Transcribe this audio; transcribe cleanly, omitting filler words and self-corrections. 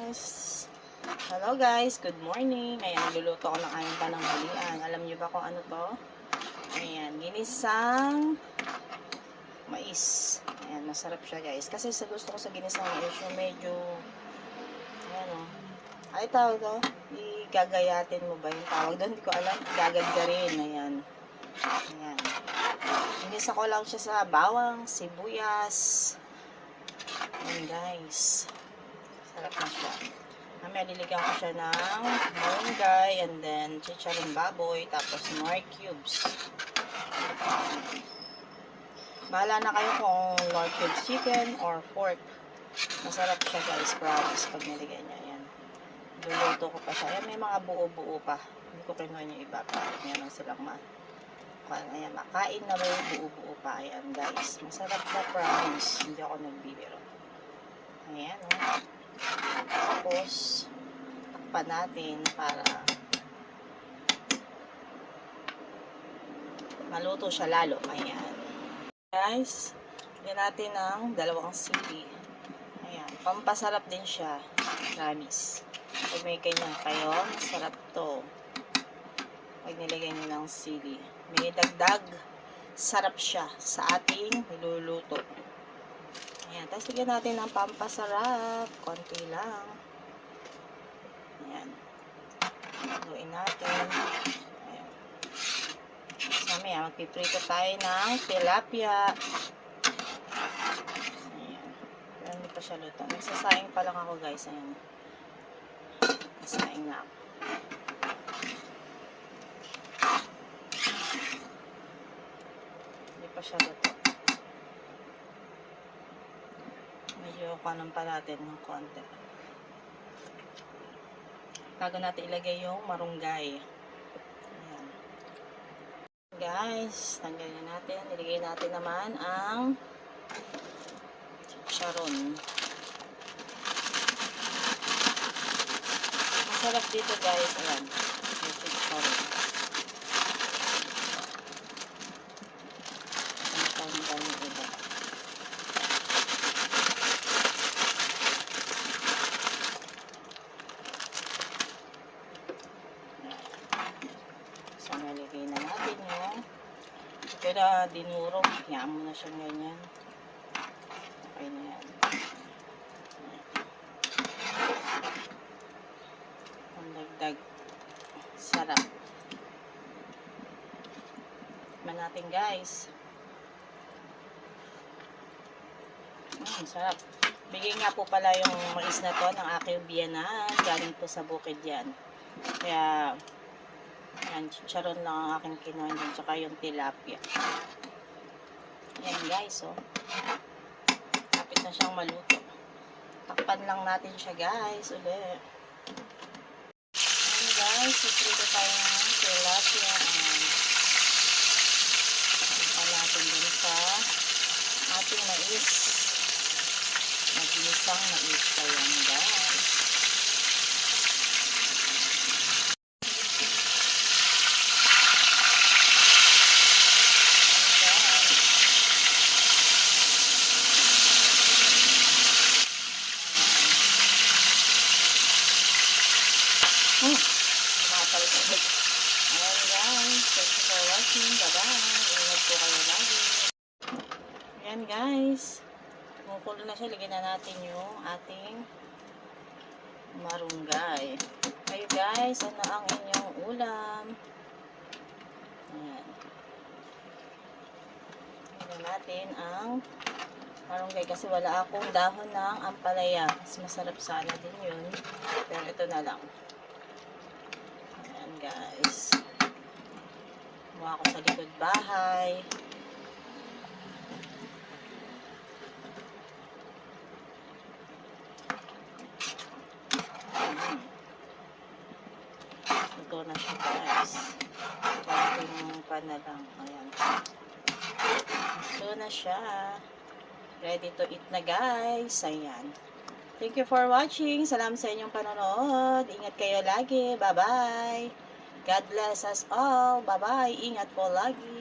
guys! Hello guys! Good morning! Ayan, nagluluto ako ng aming pananghalian. Alam niyo ba kung ano to? Ayan, ginisang mais. Ayan, masarap siya guys. Kasi sa gusto ko sa ginisang mais, yung medyo ayan o. Ay, tawag to? Igagayatin mo ba yung tawag doon? Hindi ko alam. Gagagarin. Ayan. Ayan. Ginisa ko lang siya sa bawang, sibuyas. Ayan guys. Sarap na siya. Mamaya liligyan ko siya ng malunggay and then chicharong baboy tapos more cubes. Bahala na kayo kung more cubes chicken or pork. Masarap siya guys, promise pag niligyan niya. Ayan. Luluto ko pa siya. Ayan, may mga buo-buo pa. Hindi ko kinuha yung iba pa. Ayan lang silang ayan, makain na may buo-buo pa. Ayan guys. Masarap siya, promise. Hindi ako nagbibiro. Ayan, oh. Tapos, takpan natin para maluto siya lalo. Ayan. Guys, lagyan natin ng 2 sili. Ayan. Pampasarap din siya. Promise. Pag may ganyan kayo, masarap to. Pag nilagyan nyo ng sili. May dagdag. Sarap siya sa ating niluluto. Ayan, tapos lagyan natin ng pampasarap. Konti lang. Ayan. Haluin natin. Ayan. Mamaya, magpiprito tayo ng tilapia. Ayan. Pero hindi pa siya luto. Nagsasaing pa lang ako guys. Ayan. Nagsasaing na ako. Hindi pa siya luto. Medyo kanan pa natin ng konti. Bago natin ilagay yung marunggay. Ayan. Guys, tanggalin natin. Ilagay natin naman ang chicharon. Masarap dito guys. Ayan. Yung chicharon. Tanggal yung iba. Naligay na natin yung ito na dinurog. Hiyaan mo na siyang ganyan. Okay na yan. Ang dagdag. Sarap. Tikman natin guys. Sarap. Bigay nga po pala yung mais na to ng aking biyanan. Galing po sa bukid yan. Kaya yan, chicharon lang ang aking kinuha din, tsaka yung tilapia. Yan guys, oh. Kapit na siyang maluto. Takpan lang natin siya guys, ulit. Yan guys, iprito tayo ng tilapia. Takpan natin din sa ating mais. Maginisang mais pa yan guys. Tumatalsik. Ayan guys. Thank you for watching. Bye-bye. Ingat po kayo lagi. Ayan guys. Kumukulo na siya. Lagyan na natin yung ating marunggay. Kayo guys, ano ang inyong ulam? Ayan. Lagyan natin ang marunggay kasi wala akong dahon ng ampalaya. Mas masarap sana din yun. Pero ito na lang. Ayan guys. Mukha ko sa likod bahay. Ito na siya guys. Konting pa na lang. Ayan. Ito na siya. Ready to eat na guys. Ayan. Thank you for watching. Salamat sa inyong panonood. Ingat kayo lagi. Bye-bye. God bless us all. Bye-bye. Ingat po lagi.